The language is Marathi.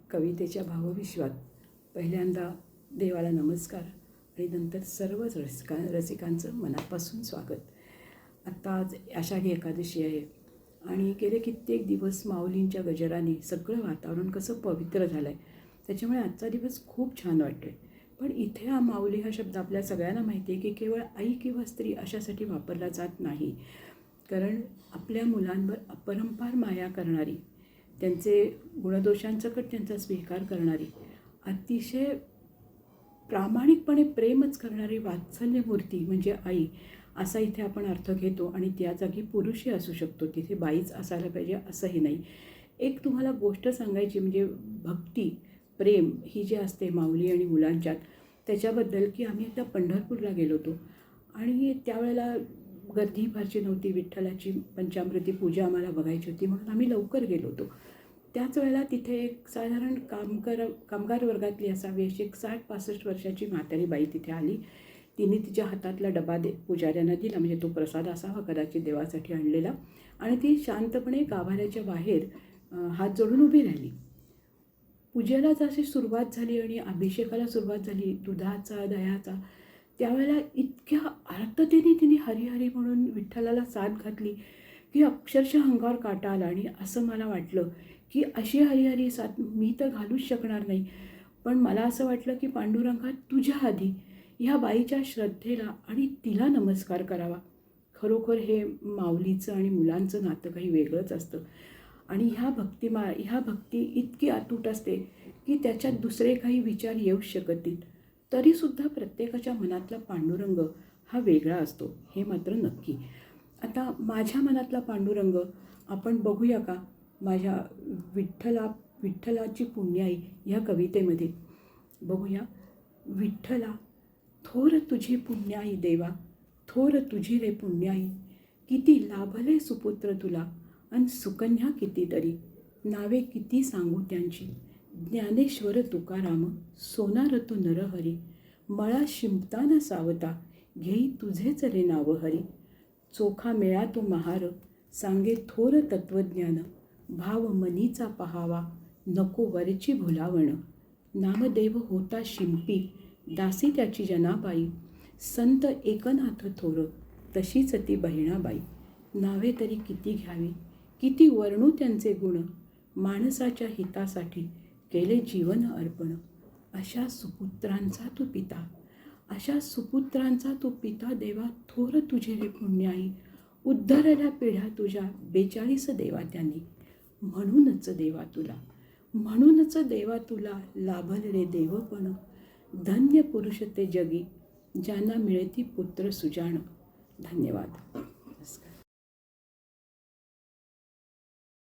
कवितेच्या भावविश्वात पहिल्यांदा देवाला नमस्कार आणि नंतर सर्वच रसिकांचं मनापासून स्वागत. आत्ता आज आषाढी एकादशी आहे आणि गेले कित्येक दिवस माऊलींच्या गजराने सगळं वातावरण कसं पवित्र झालं आहे. त्याच्यामुळे आजचा दिवस खूप छान वाटतो आहे. पण इथे हा माऊली हा शब्द आपल्या सगळ्यांना माहिती आहे की केवळ आई किंवा स्त्री अशासाठी वापरला जात नाही. कारण आपल्या मुलांवर अपरंपार माया करणारी, त्यांचे गुणदोषांसकट त्यांचा स्वीकार करणारी, अतिशय प्रामाणिकपणे प्रेमच करणारी वात्सल्यमूर्ती म्हणजे आई, असा इथे आपण अर्थ घेतो. आणि त्या जागी पुरुषही असू शकतो, तिथे बाईच असायला पाहिजे असंही नाही. एक तुम्हाला गोष्ट सांगायची म्हणजे भक्ती, प्रेम ही जी असते माऊली आणि मुलांच्यात, त्याच्याबद्दल की आम्ही एकदा पंढरपूरला गेलो होतो आणि त्यावेळेला गर्दी फारशी नव्हती. विठ्ठलाची पंचामृती पूजा आम्हाला बघायची होती म्हणून आम्ही लवकर गेलो होतो. त्याच वेळेला तिथे एक साधारण कामगार वर्गातली असावी अशी एक 60-65 वर्षाची म्हातारी बाई तिथे आली. तिने तिच्या हातातला डबा पुजाऱ्यांना दिला, म्हणजे तो प्रसाद असावा कदाचित देवासाठी आणलेला. आणि ती शांतपणे गाभाऱ्याच्या बाहेर हात जोडून उभी राहिली. पूजेला जशी सुरुवात झाली आणि अभिषेकाला सुरुवात झाली दुधाचा दह्याचा, त्यावेळेला इतक्या आर्ततेने तिने हरिहरी म्हणून विठ्ठलाला साथ घातली की अक्षरशः अंगावर काटा आला. आणि असं मला वाटलं की अशी हरिहरी साथ मी तर घालूच शकणार नाही, पण मला असं वाटलं की पांडुरंगा तुझ्या आधी ह्या बाईच्या श्रद्धेला आणि तिला नमस्कार करावा. खरोखर हे माऊलीचं आणि मुलांचं नातं काही वेगळंच असतं. आणि ह्या भक्ती इतकी अतूट असते की त्याच्यात दुसरे काही विचार येऊ शकत नाहीत. तरीसुद्धा प्रत्येकाच्या मनातला पांडुरंग हा वेगळा असतो, हे मात्र नक्की. आता माझ्या मनातला पांडुरंग आपण बघूया का माझ्या विठ्ठलाची पुण्याई ह्या कवितेमध्ये बघूया. विठ्ठला थोर तुझी पुण्याई देवा, थोर तुझी रे पुण्याई, किती लाभले सुपुत्र तुला अन सुकन्या कितीतरी, नावे किती सांगू त्यांची, ज्ञानेश्वर तुकाराम, सोनार तू नरहरी, मळा शिंपताना सावता, घेई तुझेच रे नाव हरी, चोखा मेळा तो महार, सांगे थोर तत्वज्ञान, भाव मनीचा पहावा, नको वरची भुलावण, नामदेव होता शिंपी, दासी त्याची जनाबाई, संत एकनाथ थोर, तशीच ती बहिणाबाई, नावे तरी किती घ्यावी, किती वर्णू त्यांचे गुण, माणसाच्या हितासाठी केले जीवन अर्पण, अशा सुपुत्रांचा तू पिता, अशा सुपुत्रांचा तू पिता देवा, थोर तुझे रे पुण्याई, उद्धरल्या पिढ्या तुझ्या 42 देवा त्यांनी, म्हणूनच देवा तुला लाभल रे देवपण, धन्य पुरुष ते जगी, ज्यांना मिळती पुत्र सुजाण. धन्यवाद.